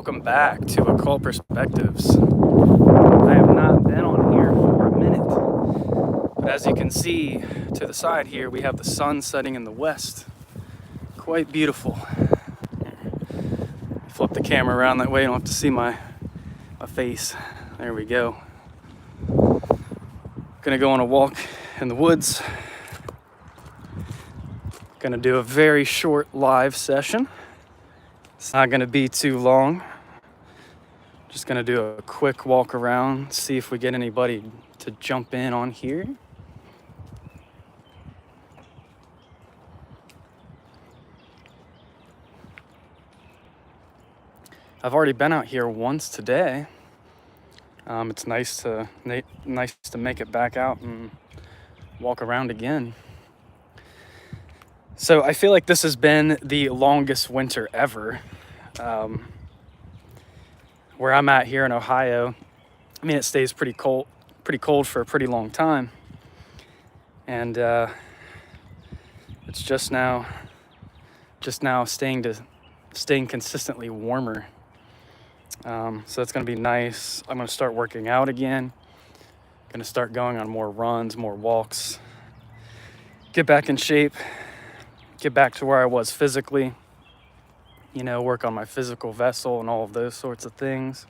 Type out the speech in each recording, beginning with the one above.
welcome back to Occult Perspectives. I have not been on here for a minute, but as you can see to the side here, we have the sun setting in the west. Quite beautiful. Flip the camera around that way, you don't have to see my face. There we go. Gonna go on a walk in the woods. Gonna do a very short live session. It's not gonna be too long. Just gonna do a quick walk around, see if we get anybody to jump in on here. I've already been out here once today. It's nice to make it back out and walk around again. So I feel like this has been the longest winter ever. Where I'm at here in Ohio, I mean, it stays pretty cold for a pretty long time. And it's just now staying consistently warmer. So it's gonna be nice. I'm gonna start working out again. Gonna start going on more runs, more walks. Get back in shape. Get back to where I was physically. You know, work on my physical vessel and all of those sorts of things.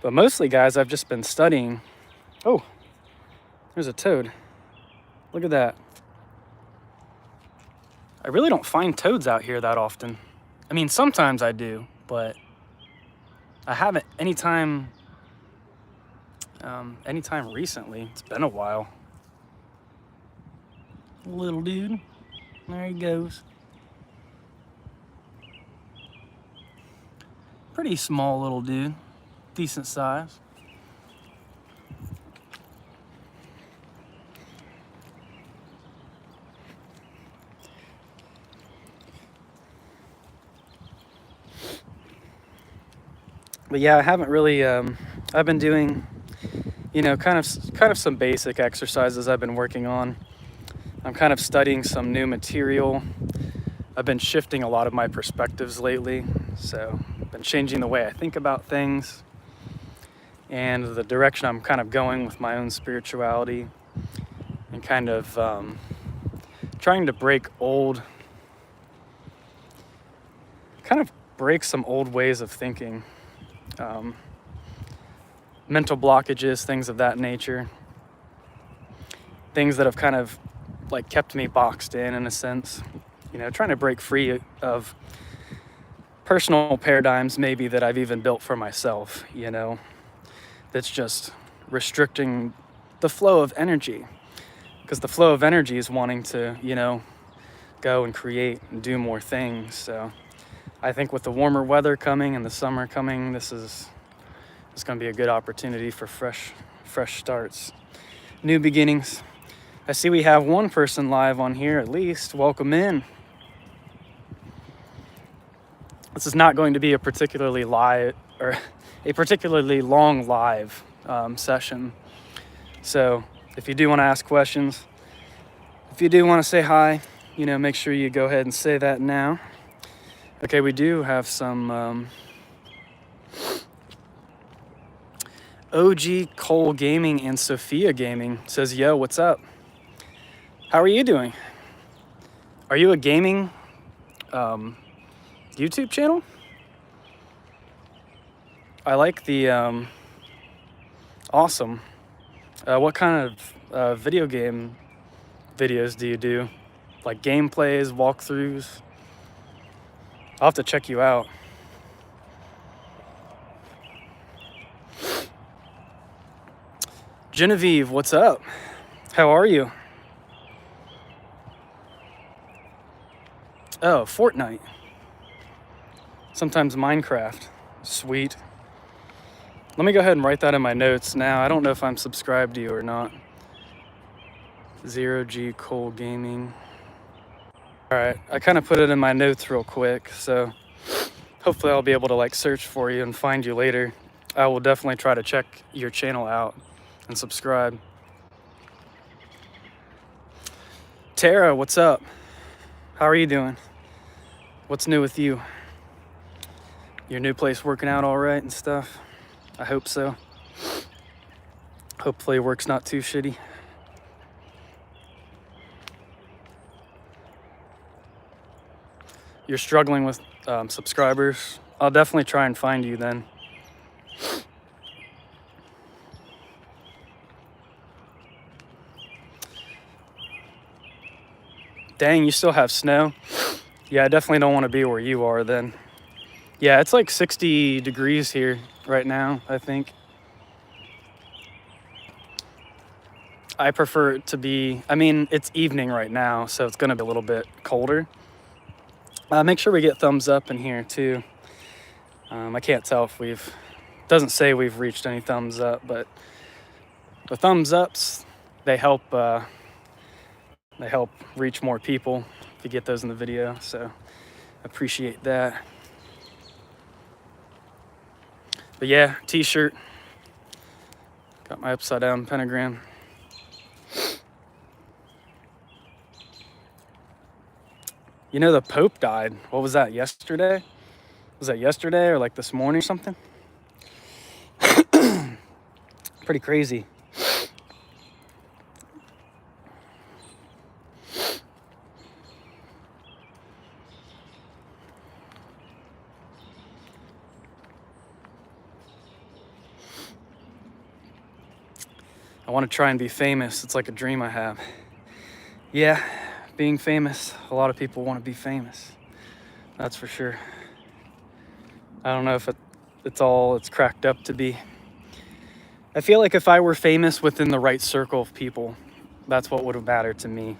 But mostly, guys, I've just been studying. Oh, there's a toad. Look at that. I really don't find toads out here that often. I mean, sometimes I do, but I haven't anytime recently. It's been a while. Little dude. There he goes. Pretty small little dude. Decent size. But yeah, I haven't really, I've been doing, you know, kind of some basic exercises I've been working on. I'm kind of studying some new material. I've been shifting a lot of my perspectives lately. So I've been changing the way I think about things and the direction I'm kind of going with my own spirituality, and kind of trying to break some old ways of thinking. Mental blockages, things of that nature. Things that have kind of like kept me boxed in a sense. You know, trying to break free of personal paradigms maybe that I've even built for myself, you know, that's just restricting the flow of energy. Because the flow of energy is wanting to, you know, go and create and do more things. So I think with the warmer weather coming and the summer coming, it's going to be a good opportunity for fresh starts, new beginnings. I see we have one person live on here at least. Welcome in. This is not going to be a particularly long live session. So if you do want to ask questions, if you do want to say hi, you know, make sure you go ahead and say that now. Okay, we do have some OG Cole Gaming and Sophia Gaming says, yo, what's up? How are you doing? Are you a gaming YouTube channel? I like the awesome. What kind of video game videos do you do? Like gameplays, walkthroughs? I'll have to check you out. Genevieve, what's up? How are you? Oh, Fortnite. Sometimes Minecraft. Sweet. Let me go ahead and write that in my notes now. I don't know if I'm subscribed to you or not. 0G Cole Gaming. All right, I kind of put it in my notes real quick, so hopefully I'll be able to like search for you and find you later. I will definitely try to check your channel out and subscribe. Tara, what's up? How are you doing? What's new with you? Your new place working out all right and stuff? I hope so. Hopefully work's not too shitty. You're struggling with subscribers? I'll definitely try and find you then. Dang, you still have snow? Yeah, I definitely don't want to be where you are then. Yeah, it's like 60 degrees here right now, I think. I prefer it to be, I mean, it's evening right now, so it's going to be a little bit colder. Make sure we get thumbs up in here too. I can't tell if doesn't say we've reached any thumbs up, but the thumbs ups, they help reach more people if you get those in the video, so appreciate that. But yeah, t-shirt, got my upside down pentagram. You know, the Pope died. What was that, yesterday? Was that yesterday or like this morning or something? Pretty crazy. I want to try and be famous. It's like a dream I have. Yeah, being famous. A lot of people want to be famous. That's for sure. I don't know if it's cracked up to be. I feel like if I were famous within the right circle of people, that's what would have mattered to me.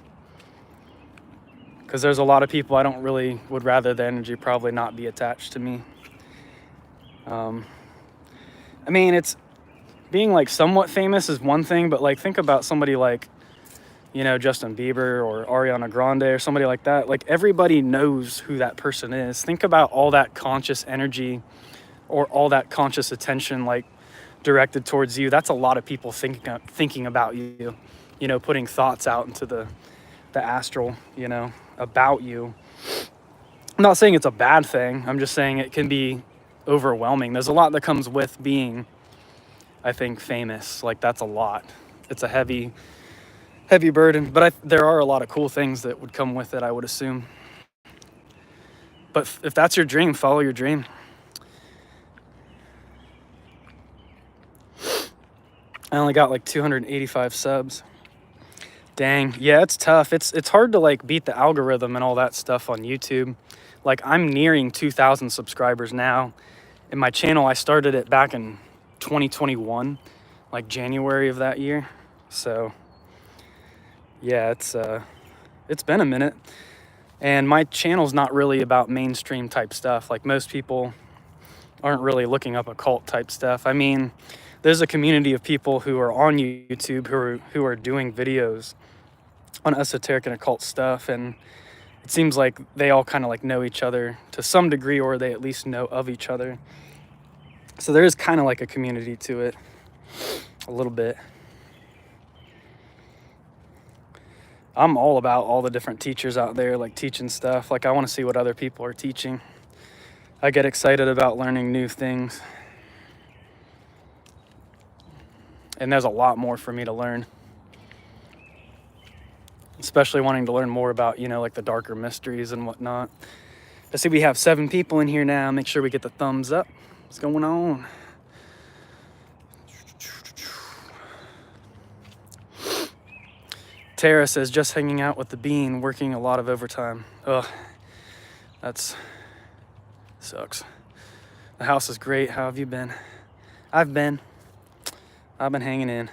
Because there's a lot of people I don't really would rather the energy probably not be attached to me. I mean, it's being like somewhat famous is one thing, but like think about somebody like, you know, Justin Bieber or Ariana Grande or somebody like that. Like everybody knows who that person is. Think about all that conscious energy or all that conscious attention like directed towards you. That's a lot of people thinking about you, you know, putting thoughts out into the astral, you know, about you. I'm not saying it's a bad thing. I'm just saying it can be overwhelming. There's a lot that comes with being, I think, famous. Like that's a lot. It's a heavy burden, but there are a lot of cool things that would come with it, I would assume. But if that's your dream, follow your dream. I only got like 285 subs. Dang, yeah, it's tough. It's hard to like beat the algorithm and all that stuff on YouTube. Like I'm nearing 2,000 subscribers now. And my channel, I started it back in 2021, like January of that year. So yeah, it's been a minute. And my channel's not really about mainstream type stuff. Like most people aren't really looking up occult type stuff. I mean, there's a community of people who are on YouTube who are doing videos on esoteric and occult stuff, and it seems like they all kind of like know each other to some degree, or they at least know of each other. So there is kind of like a community to it, a little bit. I'm all about all the different teachers out there, like teaching stuff. Like I want to see what other people are teaching. I get excited about learning new things. And there's a lot more for me to learn. Especially wanting to learn more about, you know, like the darker mysteries and whatnot. I see we have 7 people in here now. Make sure we get the thumbs up. What's going on? Tara says, just hanging out with the bean, working a lot of overtime. Ugh, that's sucks. The house is great. How have you been? I've been hanging in.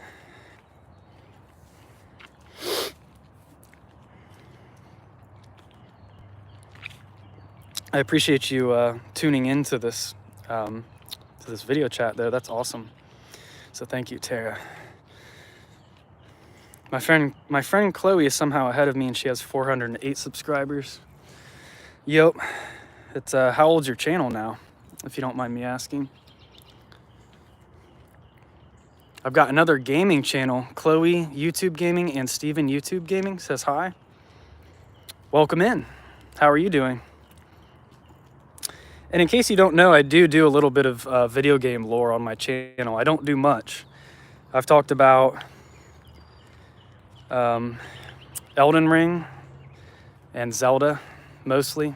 I appreciate you tuning into this video chat though. That's awesome. So thank you, Tara. My friend Chloe is somehow ahead of me, and she has 408 subscribers. Yep. It's how old's your channel now, if you don't mind me asking? I've got another gaming channel, Chloe YouTube Gaming and Steven YouTube Gaming says hi. Welcome in. How are you doing? And in case you don't know, I do a little bit of video game lore on my channel. I don't do much. I've talked about Elden Ring and Zelda mostly.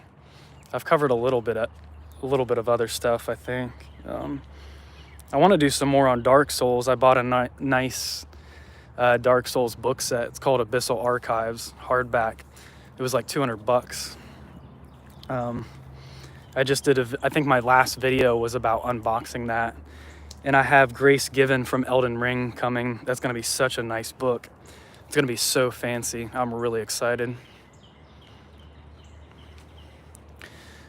I've covered a little bit of other stuff, I think. I want to do some more on Dark Souls. I bought a nice Dark Souls book set. It's called Abyssal Archives, hardback. It was like $200. I just did I think my last video was about unboxing that. And I have Grace Given from Elden Ring coming. That's going to be such a nice book. It's going to be so fancy. I'm really excited.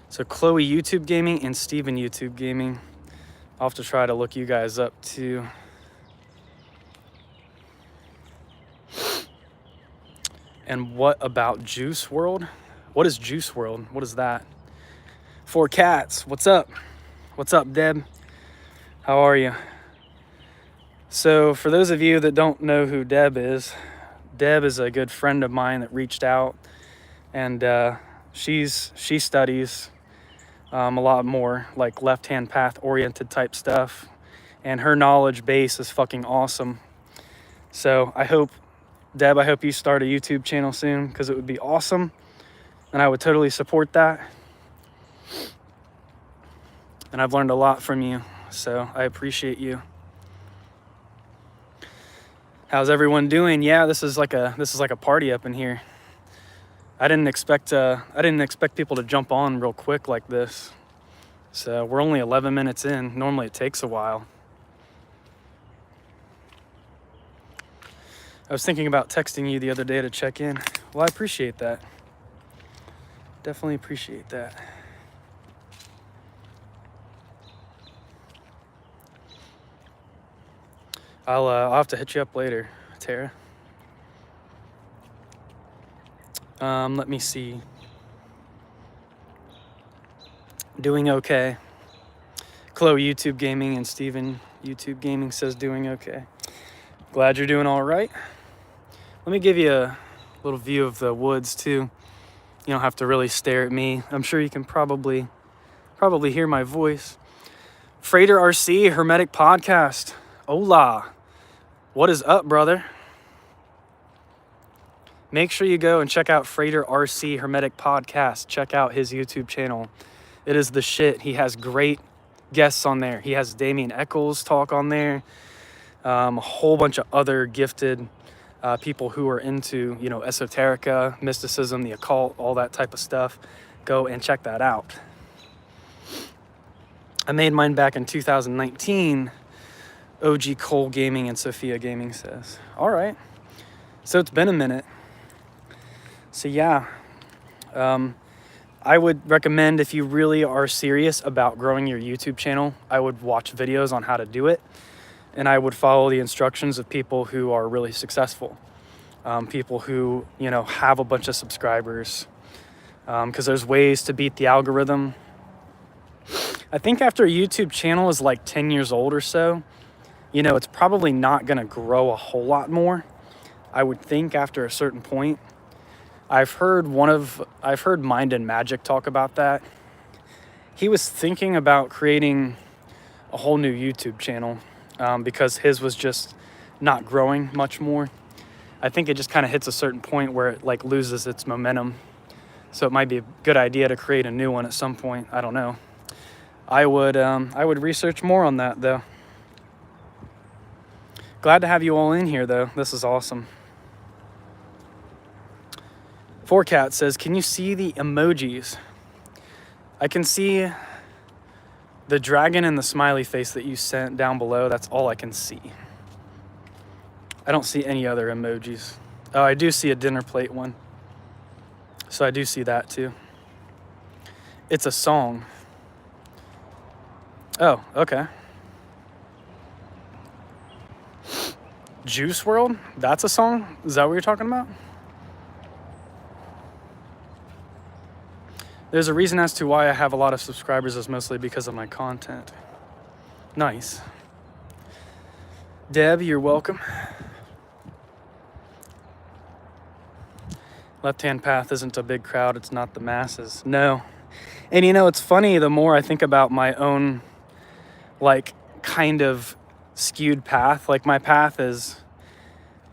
So Chloe YouTube Gaming and Steven YouTube Gaming. I'll have to try to look you guys up too. And what about Juice WRLD? What is Juice WRLD? What is that? Four Cats, what's up? What's up, Deb? How are you? So for those of you that don't know who Deb is a good friend of mine that reached out, and she studies a lot more like left-hand path oriented type stuff, and her knowledge base is fucking awesome. So Deb, I hope you start a YouTube channel soon, because it would be awesome, and I would totally support that. And I've learned a lot from you, so I appreciate you. How's everyone doing? Yeah, this is like a party up in here. I didn't expect people to jump on real quick like this. So we're only 11 minutes in. Normally it takes a while. I was thinking about texting you the other day to check in. Well, I appreciate that. Definitely appreciate that. I'll have to hit you up later, Tara. Let me see. Doing okay. Chloe YouTube Gaming and Steven YouTube Gaming says doing okay. Glad you're doing all right. Let me give you a little view of the woods too. You don't have to really stare at me. I'm sure you can probably hear my voice. Freighter RC Hermetic Podcast. Hola. What is up, brother? Make sure you go and check out Freighter RC Hermetic Podcast. Check out his YouTube channel. It is the shit. He has great guests on there. He has Damien Eccles talk on there. A whole bunch of other gifted people who are into, esoterica, mysticism, the occult, all that type of stuff. Go and check that out. I made mine back in 2019. OG Cole Gaming and Sophia Gaming says. All right. So it's been a minute. So yeah, I would recommend, if you really are serious about growing your YouTube channel, I would watch videos on how to do it. And I would follow the instructions of people who are really successful. People who, have a bunch of subscribers. Because there's ways to beat the algorithm. I think after a YouTube channel is like 10 years old or so, it's probably not going to grow a whole lot more. I would think after a certain point. I've heard Mind and Magic talk about that. He was thinking about creating a whole new YouTube channel because his was just not growing much more. I think it just kind of hits a certain point where it like loses its momentum. So it might be a good idea to create a new one at some point. I don't know. I would research more on that though. Glad to have you all in here though. This is awesome. Fourcat says, can you see the emojis? I can see the dragon and the smiley face that you sent down below. That's all I can see. I don't see any other emojis. Oh, I do see a dinner plate one. So I do see that too. It's a song. Oh, okay. Juice WRLD? That's a song? Is that what you're talking about? There's a reason as to why I have a lot of subscribers, is mostly because of my content. Nice. Deb, you're welcome. Left-hand path isn't a big crowd. It's not the masses. No. And you know, it's funny, the more I think about my own, like, kind of skewed path, like my path is,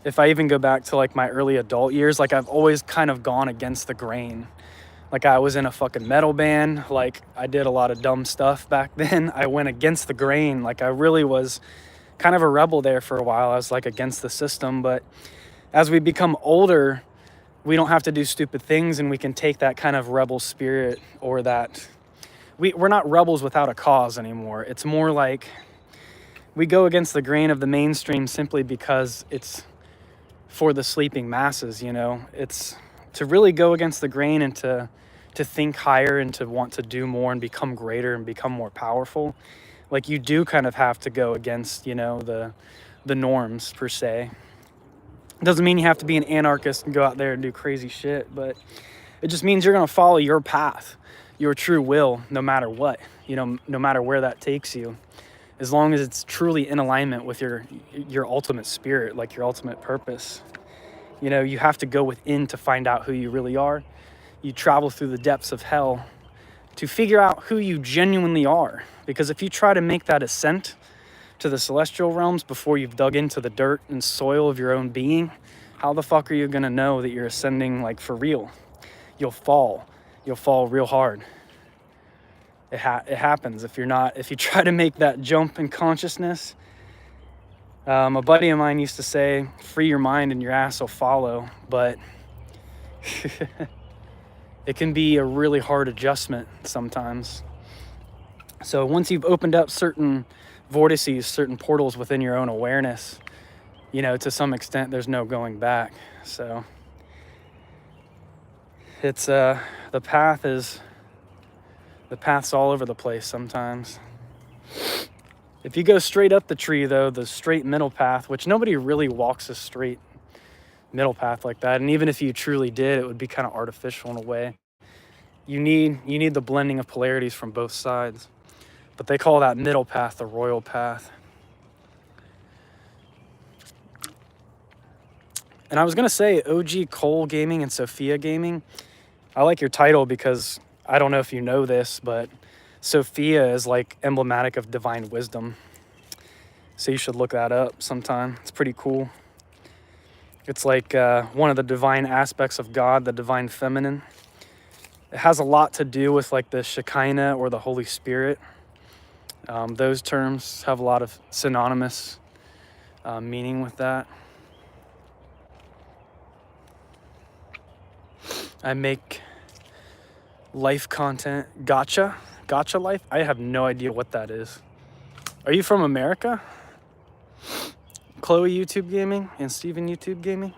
if I even go back to like my early adult years, like I've always kind of gone against the grain. Like I was in a fucking metal band, like I did a lot of dumb stuff back then. I went against the grain. Like I really was kind of a rebel there for a while. I was like against the system. But as we become older, we don't have to do stupid things, and we can take that kind of rebel spirit, or that we're not rebels without a cause anymore. It's more like we go against the grain of the mainstream simply because it's for the sleeping masses, you know. It's to really go against the grain and to think higher and to want to do more and become greater and become more powerful. Like you do kind of have to go against, you know, the norms per se. It doesn't mean you have to be an anarchist and go out there and do crazy shit, but it just means you're going to follow your path, your true will, no matter what, you know, no matter where that takes you, as long as it's truly in alignment with your ultimate spirit, like your ultimate purpose. You know, you have to go within to find out who you really are. You travel through the depths of hell to figure out who you genuinely are. Because if you try to make that ascent to the celestial realms before you've dug into the dirt and soil of your own being, how the fuck are you gonna know that you're ascending, like, for real? You'll fall real hard. It happens if you try to make that jump in consciousness. A buddy of mine used to say, free your mind and your ass will follow, but it can be a really hard adjustment sometimes. So once you've opened up certain vortices, certain portals within your own awareness, you know, to some extent, there's no going back. So it's, the path's all over the place sometimes. If you go straight up the tree, though, the straight middle path, which nobody really walks a straight middle path like that, and even if you truly did, it would be kind of artificial in a way. You need the blending of polarities from both sides. But they call that middle path the royal path. And I was gonna say, OG Cole Gaming and Sophia Gaming, I like your title because I don't know if you know this, but Sophia is like emblematic of divine wisdom. So you should look that up sometime. It's pretty cool. It's like one of the divine aspects of God, the divine feminine. It has a lot to do with like the Shekinah or the Holy Spirit. Those terms have a lot of synonymous meaning with that. I make life content. Gotcha life? I have no idea what that is. Are you from America? Chloe YouTube Gaming and Steven YouTube Gaming?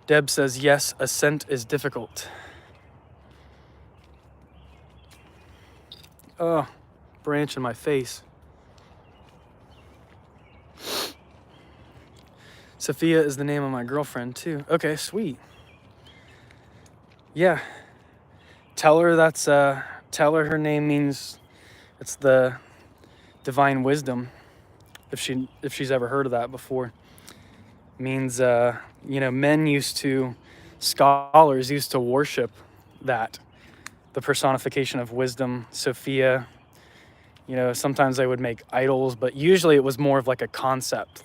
Deb says, yes, ascent is difficult. Oh, branch in my face. Sophia is the name of my girlfriend too. Okay, sweet. Yeah. Tell her her name means it's the divine wisdom. If she's ever heard of that before. It means you know, scholars used to worship that, the personification of wisdom, Sophia. You know, sometimes they would make idols, but usually it was more of like a concept,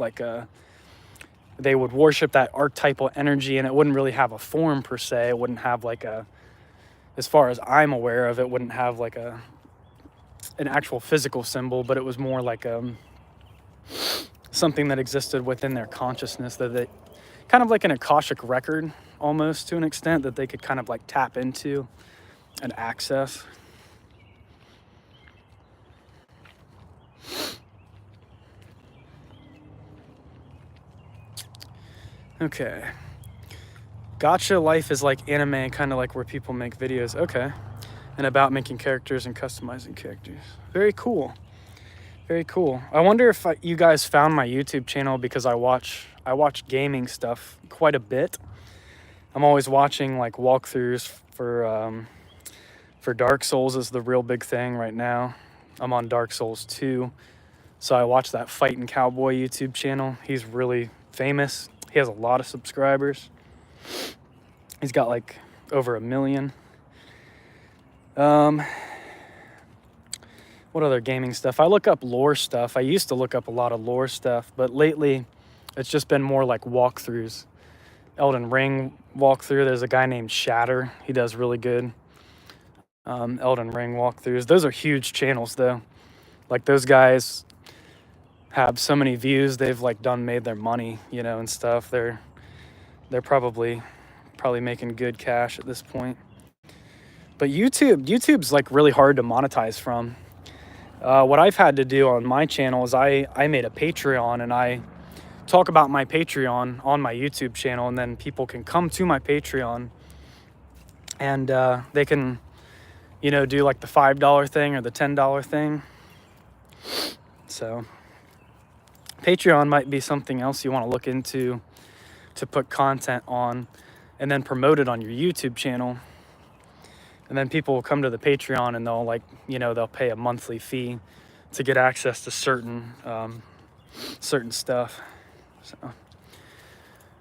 they would worship that archetypal energy, and it wouldn't really have a form per se. It wouldn't have like as far as I'm aware of, it wouldn't have like an actual physical symbol, but it was more like something that existed within their consciousness, that they kind of like an Akashic record almost, to an extent, that they could kind of like tap into and access. Okay. Gotcha life is like anime, kind of like where people make videos. Okay. And about making characters and customizing characters. Very cool. Very cool. I wonder if you guys found my YouTube channel because I watch gaming stuff quite a bit. I'm always watching like walkthroughs for Dark Souls is the real big thing right now. I'm on Dark Souls 2. So I watch that Fightin' Cowboy YouTube channel. He's really famous. He has a lot of subscribers. He's got like over 1 million. Um, what other gaming stuff? I look up lore stuff. I used to look up a lot of lore stuff, but lately it's just been more like walkthroughs. Elden Ring walkthrough. There's a guy named Shatter. He does really good Elden Ring walkthroughs. Those are huge channels though. Like those guys have so many views. They've like made their money, and stuff. They're probably making good cash at this point. But YouTube's like really hard to monetize from. What I've had to do on my channel is I made a Patreon, and I talk about my Patreon on my YouTube channel, and then people can come to my Patreon and they can, do like the $5 thing or the $10 thing. So Patreon might be something else you want to look into to put content on and then promote it on your YouTube channel. And then people will come to the Patreon and they'll pay a monthly fee to get access to certain stuff. So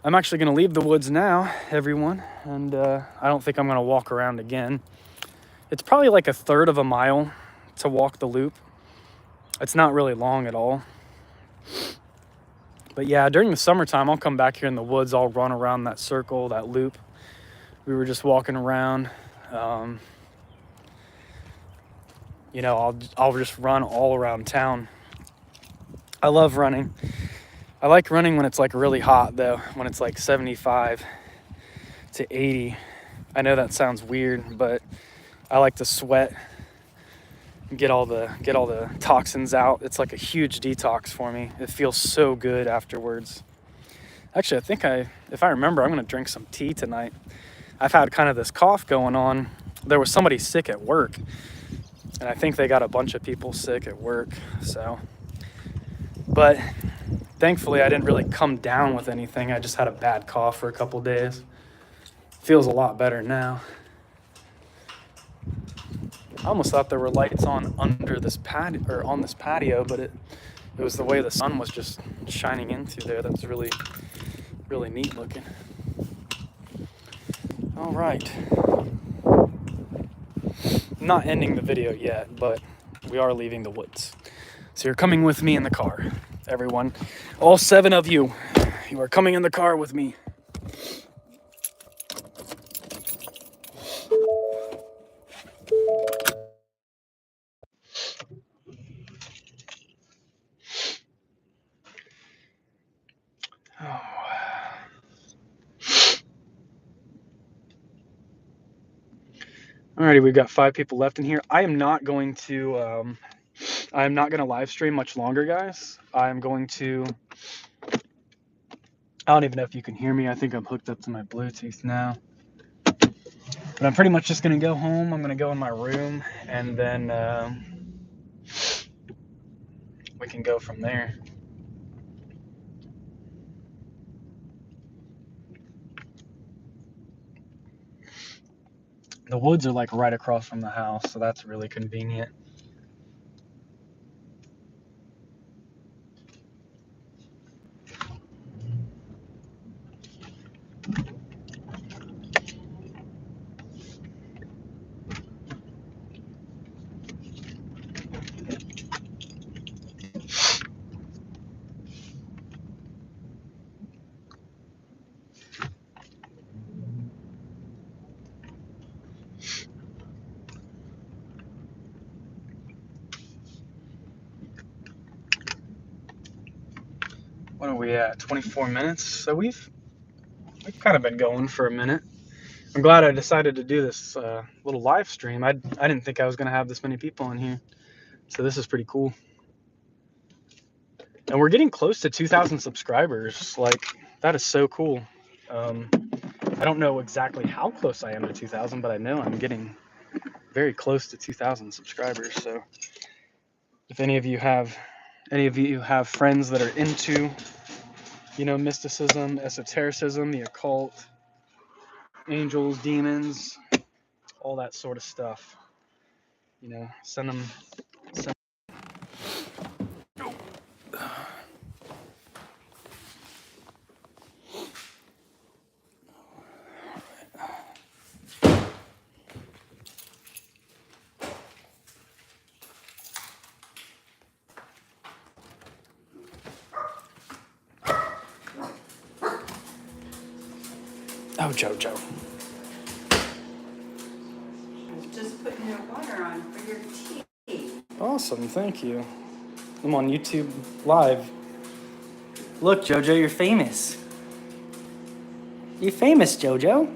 I'm actually going to leave the woods now, everyone, and I don't think I'm going to walk around again. It's probably like a third of a mile to walk the loop. It's not really long at all. But yeah, during the summertime, I'll come back here in the woods. I'll run around that circle, that loop. We were just walking around. I'll just run all around town. I love running. I like running when it's like really hot though, when it's like 75 to 80. I know that sounds weird, but I like to sweat and get all the toxins out. It's like a huge detox for me. It feels so good afterwards. Actually, I think if I remember, I'm gonna drink some tea tonight. I've had kind of this cough going on. There was somebody sick at work, and I think they got a bunch of people sick at work, so. But thankfully, I didn't really come down with anything. I just had a bad cough for a couple days. Feels a lot better now. I almost thought there were lights on under this patio, or on this patio, but it was the way the sun was just shining in through there. That's really, really neat looking. All right. I'm not ending the video yet, but we are leaving the woods. So you're coming with me in the car, everyone. All 7 of you, you are coming in the car with me. Alrighty, we've got 5 people left in here. I am not going to live stream much longer, guys. I don't even know if you can hear me. I think I'm hooked up to my Bluetooth now. But I'm pretty much just gonna go home. I'm gonna go in my room, and then we can go from there. The woods are like right across from the house, so that's really convenient. What are we at? 24 minutes. So we've kind of been going for a minute. I'm glad I decided to do this little live stream. I didn't think I was gonna have this many people in here, so this is pretty cool. And we're getting close to 2,000 subscribers. Like, that is so cool. I don't know exactly how close I am to 2,000, but I know I'm getting very close to 2,000 subscribers. So if any of you have friends that are into, mysticism, esotericism, the occult, angels, demons, all that sort of stuff, send them. Oh, JoJo. Just putting your water on for your tea. Awesome, thank you. I'm on YouTube Live. Look, JoJo, you're famous. You're famous, JoJo.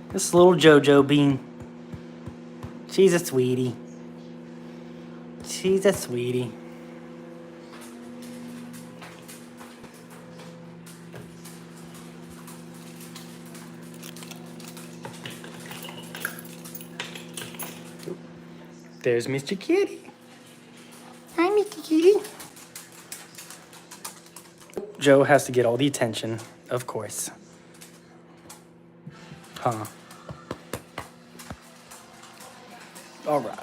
This little JoJo bean. She's a sweetie. She's a sweetie. There's Mr. Kitty. Hi, Mr. Kitty. Joe has to get all the attention, of course. Huh. All right.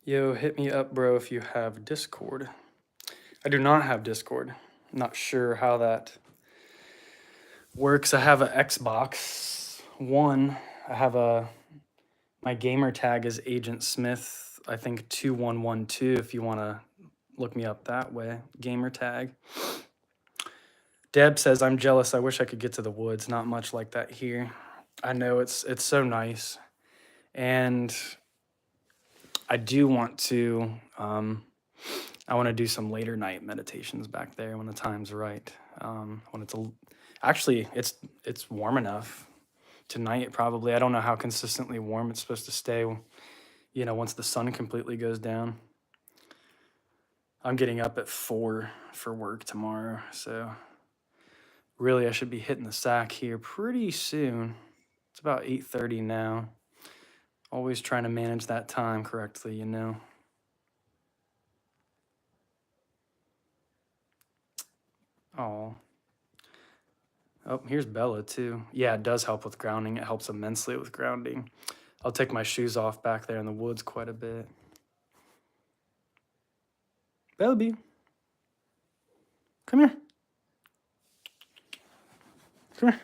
Yo, hit me up, bro, if you have Discord. I do not have Discord. I'm not sure how that works. I have an Xbox One. I have my gamer tag is Agent Smith, I think 2112, if you want to look me up that way. Gamer tag. Deb says, I'm jealous. I wish I could get to the woods. Not much like that here. I know it's so nice. And I do want to, I want to do some later night meditations back there when the time's right. When it's actually, it's warm enough. Tonight, probably. I don't know how consistently warm it's supposed to stay, you know, once the sun completely goes down. I'm getting up at 4 for work tomorrow, so really I should be hitting the sack here pretty soon. It's about 8:30 now. Always trying to manage that time correctly, you know. Oh, here's Bella too. Yeah, it does help with grounding. It helps immensely with grounding. I'll take my shoes off back there in the woods quite a bit. Bellby, come here. Come here.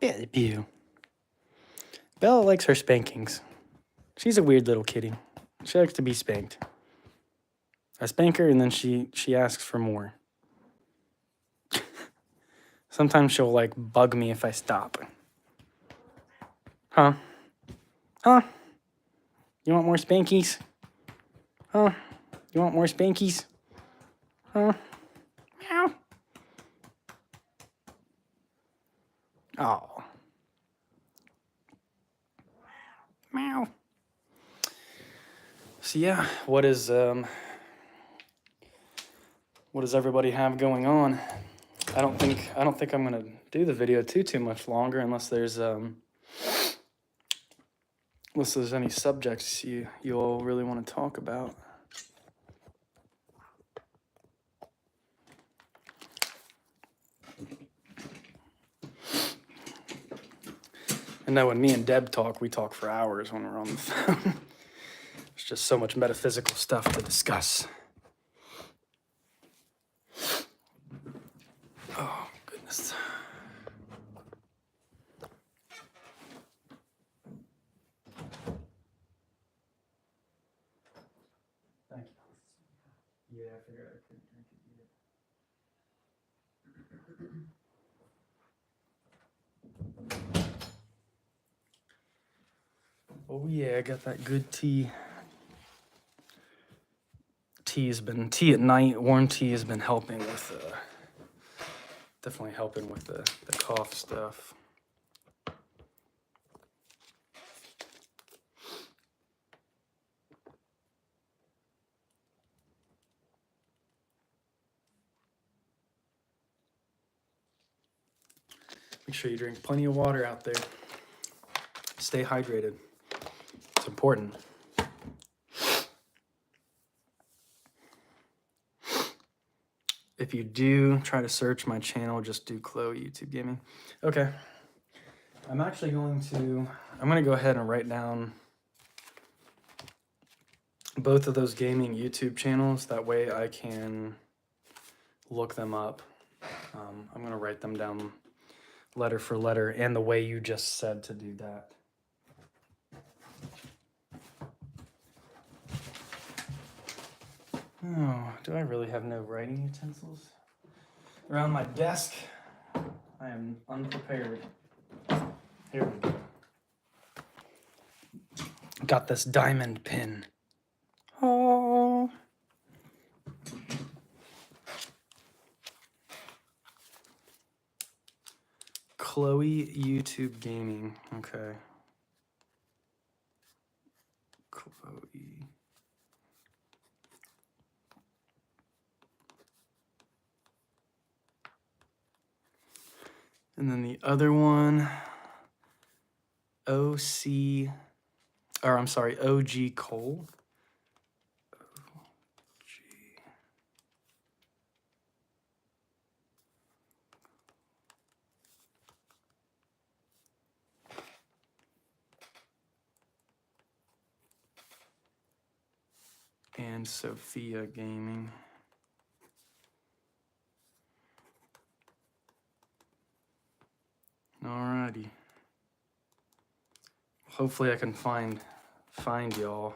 Bellby. Bella likes her spankings. She's a weird little kitty. She likes to be spanked. I spank her and then she asks for more. Sometimes she'll like bug me if I stop. Huh? Huh? You want more spankies? Huh? You want more spankies? Huh? Meow. Oh. Meow. So yeah, what does everybody have going on? I don't think I'm gonna do the video too much longer unless there's any subjects you all really want to talk about. I know when me and Deb talk, we talk for hours when we're on the phone. There's just so much metaphysical stuff to discuss. Oh, goodness. Thank you. Yeah, I figured I couldn't drink it yet. Oh yeah, I got that good tea. Tea at night, warm tea has been helping with, definitely helping with the cough stuff. Make sure you drink plenty of water out there. Stay hydrated. It's important. If you do try to search my channel, just do Chloe YouTube Gaming. Okay. I'm going to go ahead and write down both of those gaming YouTube channels. That way I can look them up I'm gonna write them down letter for letter and the way you just said to do that. Oh, do I really have no writing utensils around my desk? I am unprepared. Here we go. Got this diamond pin. Oh. Chloe YouTube Gaming. Okay. Chloe. And then the other one, OG Cole. And Sophia Gaming. Alrighty. Hopefully I can find y'all.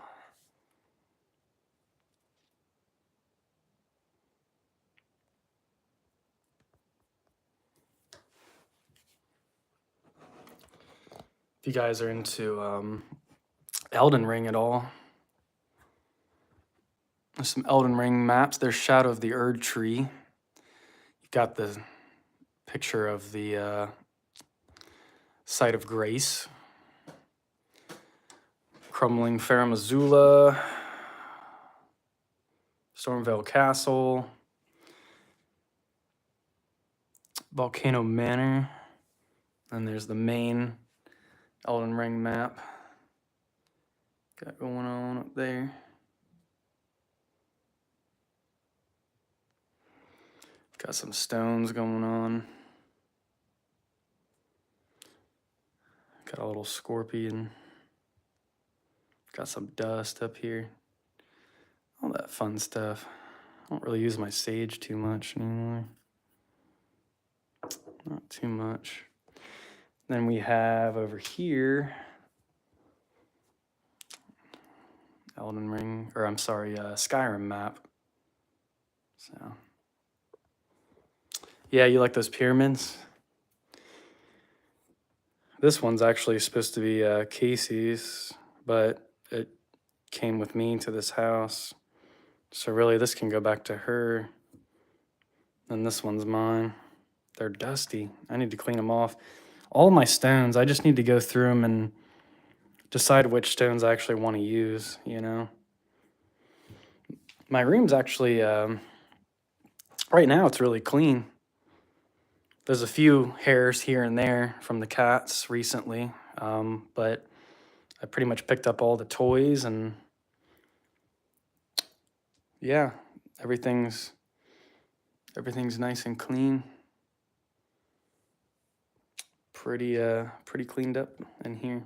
If you guys are into Elden Ring at all, there's some Elden Ring maps. There's Shadow of the Erd Tree. You got the picture of the Site of Grace. Crumbling Farum Azula. Stormvale Castle. Volcano Manor. And there's the main Elden Ring map. Got going on up there. Got some stones going on. Got a little scorpion. Got some dust up here. All that fun stuff. I don't really use my sage too much anymore. Not too much. Then we have over here Elden Ring, or I'm sorry, Skyrim map. So, yeah, you like those pyramids? This one's actually supposed to be Casey's, but it came with me to this house. So really, this can go back to her. And this one's mine. They're dusty. I need to clean them off. All my stones, I just need to go through them and decide which stones I actually want to use, you know? My room's actually, right now it's really clean. There's a few hairs here and there from the cats recently, but I pretty much picked up all the toys and yeah, everything's nice and clean. Pretty cleaned up in here.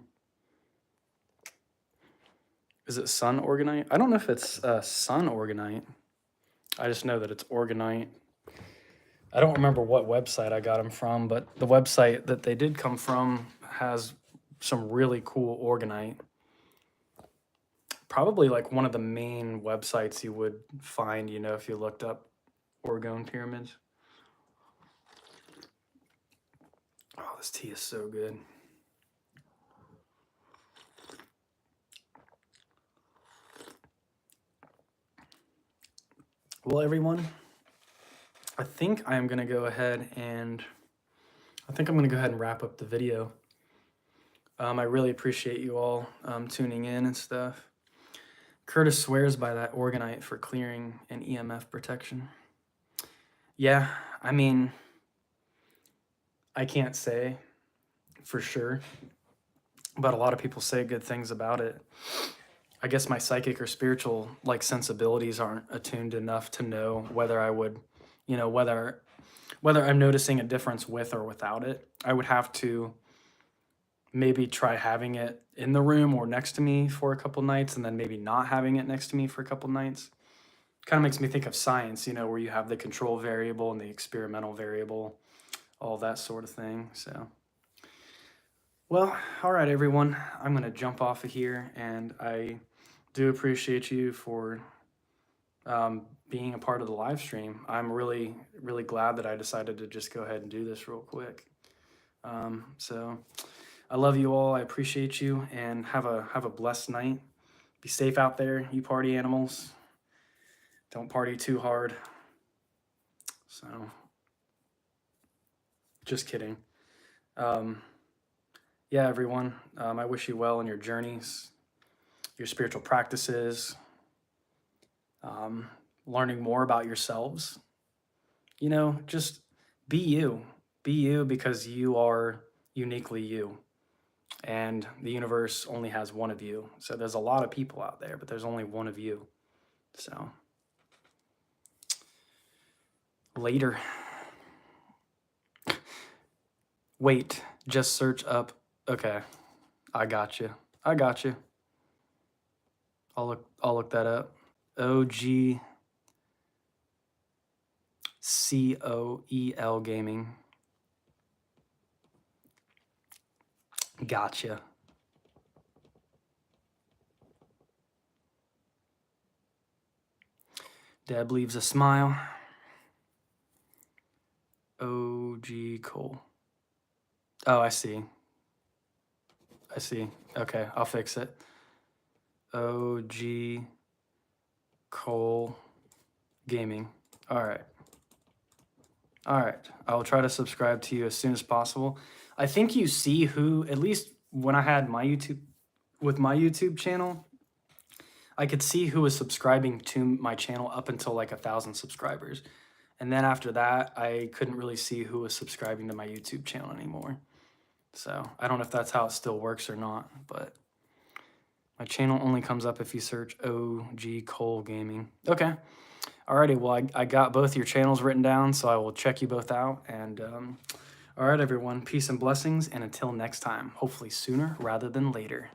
Is it Sun Organite? I don't know if it's Sun Organite. I just know that it's Organite. I don't remember what website I got them from, but the website that they did come from has some really cool Organite. Probably like one of the main websites you would find, you know, if you looked up Orgone pyramids. Oh, this tea is so good. Well, everyone, I think I am going to go ahead and wrap up the video. I really appreciate you all tuning in and stuff. Curtis swears by that Organite for clearing and EMF protection. Yeah, I mean, I can't say for sure, but a lot of people say good things about it. I guess my psychic or spiritual like sensibilities aren't attuned enough to know whether I would, you know, whether I'm noticing a difference with or without it. I would have to maybe try having it in the room or next to me for a couple nights and then maybe not having it next to me for a couple nights. kind of makes me think of science, you know, where you have the control variable and the experimental variable, all that sort of thing. So, well, all right, everyone, I'm going to jump off of here, and I do appreciate you for being a part of the live stream. I'm really, really glad that I decided to just go ahead and do this real quick. So I love you all. I appreciate you, and have a blessed night. Be safe out there, you party animals. Don't party too hard. So, just kidding. Yeah, everyone, I wish you well in your journeys, your spiritual practices, learning more about yourselves. You know, just be you. Be you because you are uniquely you. And the universe only has one of you. So there's a lot of people out there, but there's only one of you. So, later. Wait, just search up. Okay, I got you. I got you. I'll look that up. OGCOEL Gaming. Gotcha. Deb leaves a smile. OG Cole. Oh, I see. I see. Okay, I'll fix it. OG Cole Gaming. All right. All right. I'll try to subscribe to you as soon as possible. I think you see who, at least when I had my YouTube channel, I could see who was subscribing to my channel up until like 1,000 subscribers. And then after that, I couldn't really see who was subscribing to my YouTube channel anymore. So I don't know if that's how it still works or not, but my channel only comes up if you search OG Cole Gaming. Okay. Alrighty, well, I got both your channels written down, so I will check you both out. And all right, everyone, peace and blessings. And until next time, hopefully sooner rather than later.